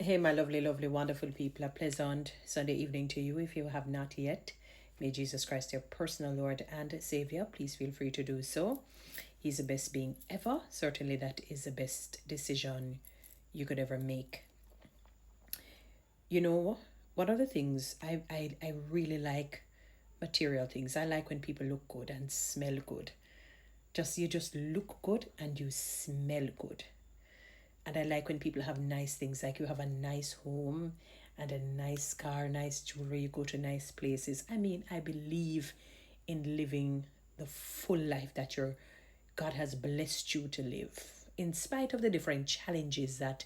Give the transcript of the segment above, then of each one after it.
Hey, my lovely, lovely, wonderful people. A pleasant Sunday evening to you. If you have not yet made Jesus Christ your personal Lord and Savior, please feel free to do so. He's the best being ever. Certainly, that is the best decision you could ever make. You know, one of the things I really like material things. I like when people look good and smell good. You just look good and you smell good. And I like when people have nice things, like you have a nice home and a nice car, nice jewelry, you go to nice places. I mean, I believe in living the full life that God has blessed you to live, in spite of the different challenges that,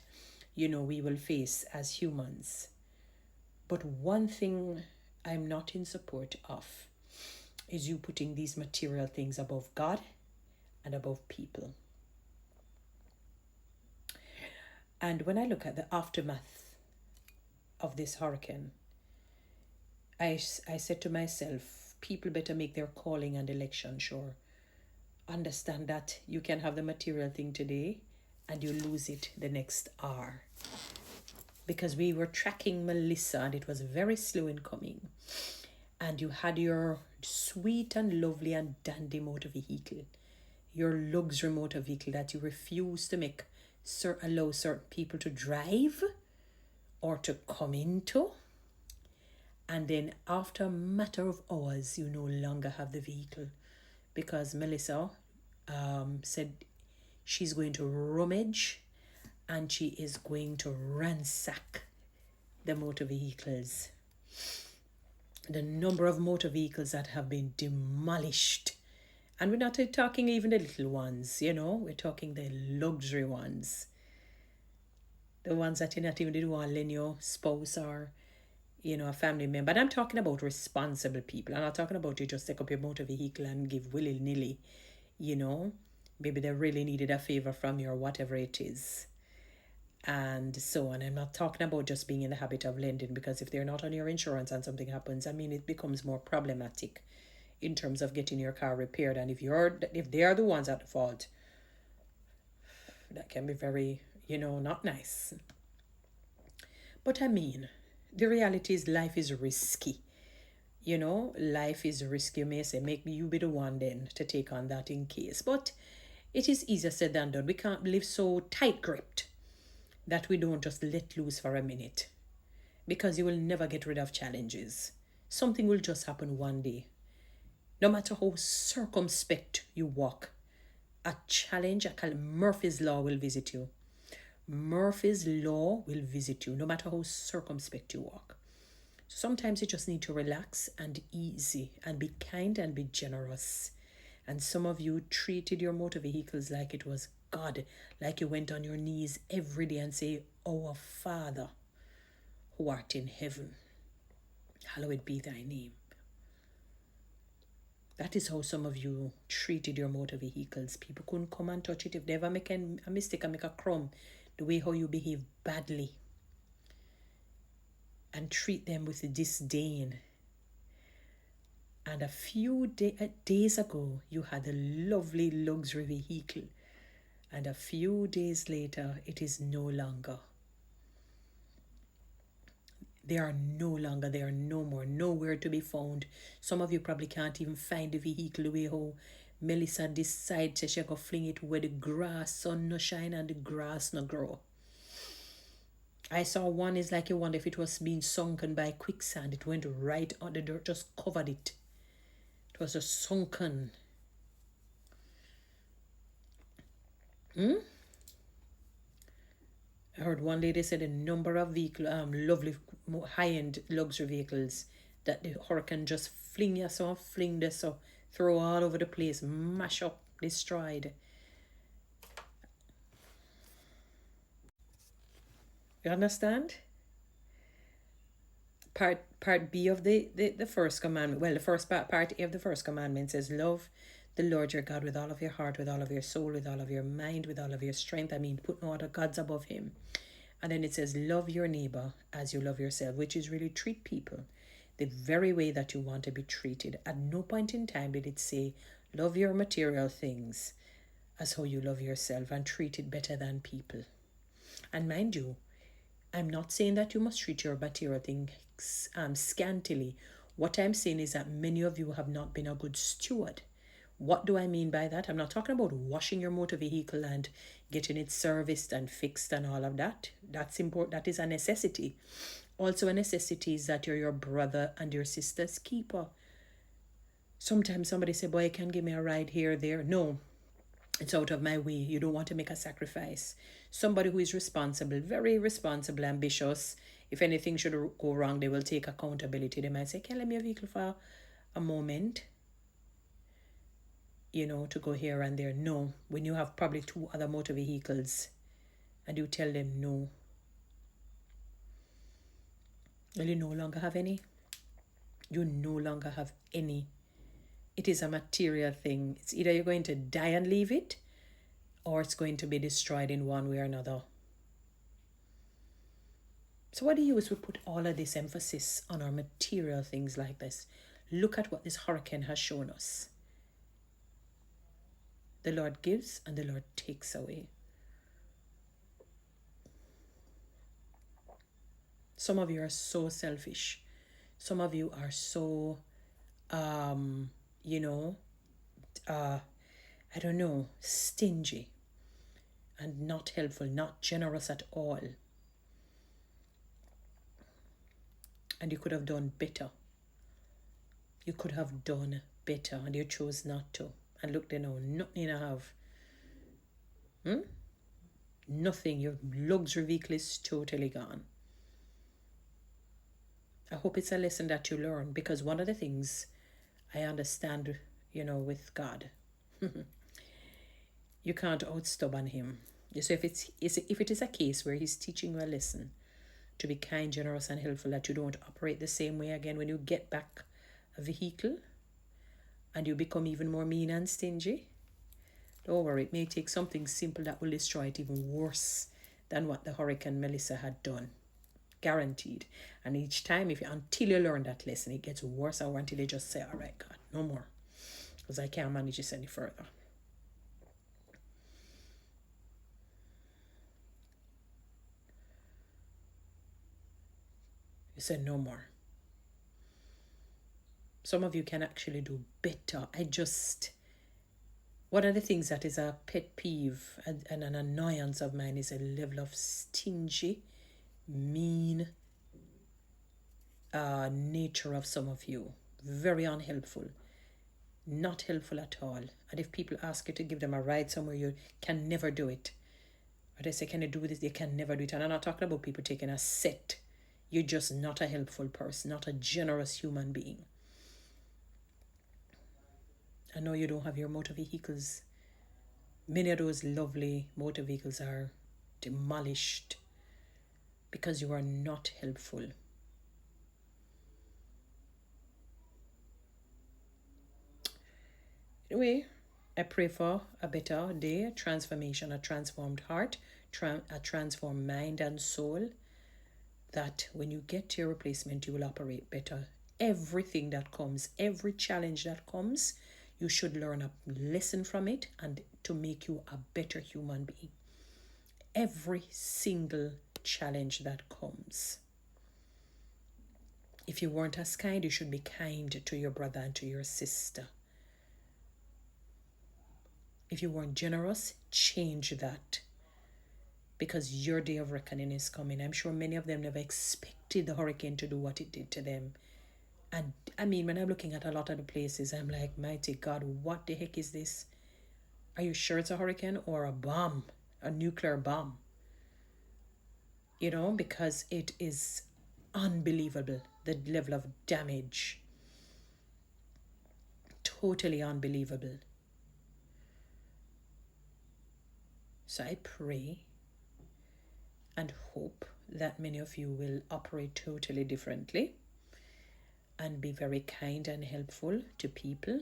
we will face as humans. But one thing I'm not in support of is you putting these material things above God and above people. And when I look at the aftermath of this hurricane, I said to myself, people better make their calling and election sure. Understand that you can have the material thing today and you lose it the next hour. Because we were tracking Melissa and it was very slow in coming. And you had your sweet and lovely and dandy motor vehicle, your luxury motor vehicle that you refuse to allow certain people to drive or to come into. And then after a matter of hours, you no longer have the vehicle because Melissa said she's going to rummage and she is going to ransack the motor vehicles. The number of motor vehicles that have been demolished. And we're not talking even the little ones, we're talking the luxury ones. The ones that you not even did want to lend your spouse or, a family member. And I'm talking about responsible people. I'm not talking about you just take up your motor vehicle and give willy-nilly, Maybe they really needed a favor from you or whatever it is. And so on. I'm not talking about just being in the habit of lending, because if they're not on your insurance and something happens, it becomes more problematic in terms of getting your car repaired. And if they are the ones at fault, that can be very, not nice. But the reality is life is risky. Life is risky. You may say, make you be the one then to take on that in case. But it is easier said than done. We can't live so tight-gripped that we don't just let loose for a minute, because you will never get rid of challenges. Something will just happen one day. No matter how circumspect you walk, a challenge, I call it Murphy's Law, will visit you. Murphy's Law will visit you, no matter how circumspect you walk. Sometimes you just need to relax and easy and be kind and be generous. And some of you treated your motor vehicles like it was God, like you went on your knees every day and say, Our Father, who art in heaven, hallowed be thy name. That is how some of you treated your motor vehicles. People couldn't come and touch it. If they ever make a mistake and make a crumb, the way how you behave badly and treat them with disdain. And a few days ago, you had a lovely luxury vehicle. And a few days later, it is no longer. They are no longer, they are no more, nowhere to be found. Some of you probably can't even find the vehicle the way how Melissa decides she go fling it where the grass, sun no shine and the grass no grow. I saw one is like you wonder if it was being sunken by quicksand. It went right on the dirt, just covered it. It was just sunken. I heard one lady said the number of lovely high-end luxury vehicles that the hurricane just fling this, so throw all over the place, mash up, destroyed. You understand? Part B of the first commandment. Well, the first part A of the first commandment says, love the Lord your God with all of your heart, with all of your soul, with all of your mind, with all of your strength. Put no other gods above him. And then it says, love your neighbor as you love yourself, which is really treat people the very way that you want to be treated. At no point in time did it say, love your material things as how you love yourself and treat it better than people. And mind you, I'm not saying that you must treat your material things scantily. What I'm saying is that many of you have not been a good steward. What do I mean by that? I'm not talking about washing your motor vehicle and getting it serviced and fixed and all of that. That's important. That is a necessity. Also, a necessity is that you're your brother and your sister's keeper. Sometimes somebody say, boy, you can give me a ride here or there. No, it's out of my way. You don't want to make a sacrifice. Somebody who is responsible, very responsible, ambitious. If anything should go wrong, they will take accountability. They might say, can I lend me a vehicle for a moment? To go here and there. No. When you have probably 2 other motor vehicles and you tell them no, well, you no longer have any. You no longer have any. It is a material thing. It's either you're going to die and leave it, or it's going to be destroyed in one way or another. So what do you use? We put all of this emphasis on our material things like this. Look at what this hurricane has shown us. The Lord gives and the Lord takes away. Some of you are so selfish. Some of you are so, stingy and not helpful, not generous at all. And you could have done better. You could have done better and you chose not to. And look, they know nothing I have. Nothing. Your luxury vehicle is totally gone. I hope it's a lesson that you learn, because one of the things I understand, with God, you can't outstubborn him. So if it is a case where he's teaching you a lesson to be kind, generous, and helpful, that you don't operate the same way again when you get back a vehicle and you become even more mean and stingy, don't worry, it may take something simple that will destroy it even worse than what the Hurricane Melissa had done. Guaranteed. And each time, until you learn that lesson, it gets worse or until you just say, all right, God, no more, because I can't manage this any further. You said no more. Some of you can actually do better. One of the things that is a pet peeve and an annoyance of mine is a level of stingy, mean nature of some of you. Very unhelpful. Not helpful at all. And if people ask you to give them a ride somewhere, you can never do it. Or they say, can you do this? They can never do it. And I'm not talking about people taking a set. You're just not a helpful person, not a generous human being. I know you don't have your motor vehicles. Many of those lovely motor vehicles are demolished because you are not helpful. Anyway, I pray for a better day, a transformation, a transformed heart, a transformed mind and soul, that when you get to your replacement, you will operate better. Everything that comes, every challenge that comes, you should learn a lesson from it and to make you a better human being. Every single challenge that comes. If you weren't as kind, you should be kind to your brother and to your sister. If you weren't generous, change that, because your day of reckoning is coming. I'm sure many of them never expected the hurricane to do what it did to them. And I mean, when I'm looking at a lot of the places, I'm like, mighty God, what the heck is this? Are you sure it's a hurricane or a bomb, a nuclear bomb? Because it is unbelievable, the level of damage. Totally unbelievable. So I pray and hope that many of you will operate totally differently and be very kind and helpful to people.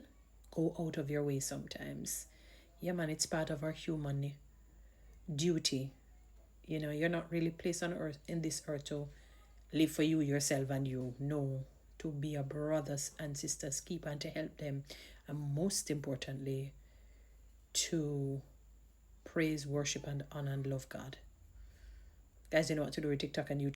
Go out of your way sometimes. Yeah, man, it's part of our human duty. You're not really placed on earth, in this earth, to live for you, yourself, and you. No, to be your brothers and sisters keeper and to help them. And most importantly, to praise, worship, and honor and love God. Guys, you know what to do with TikTok and YouTube.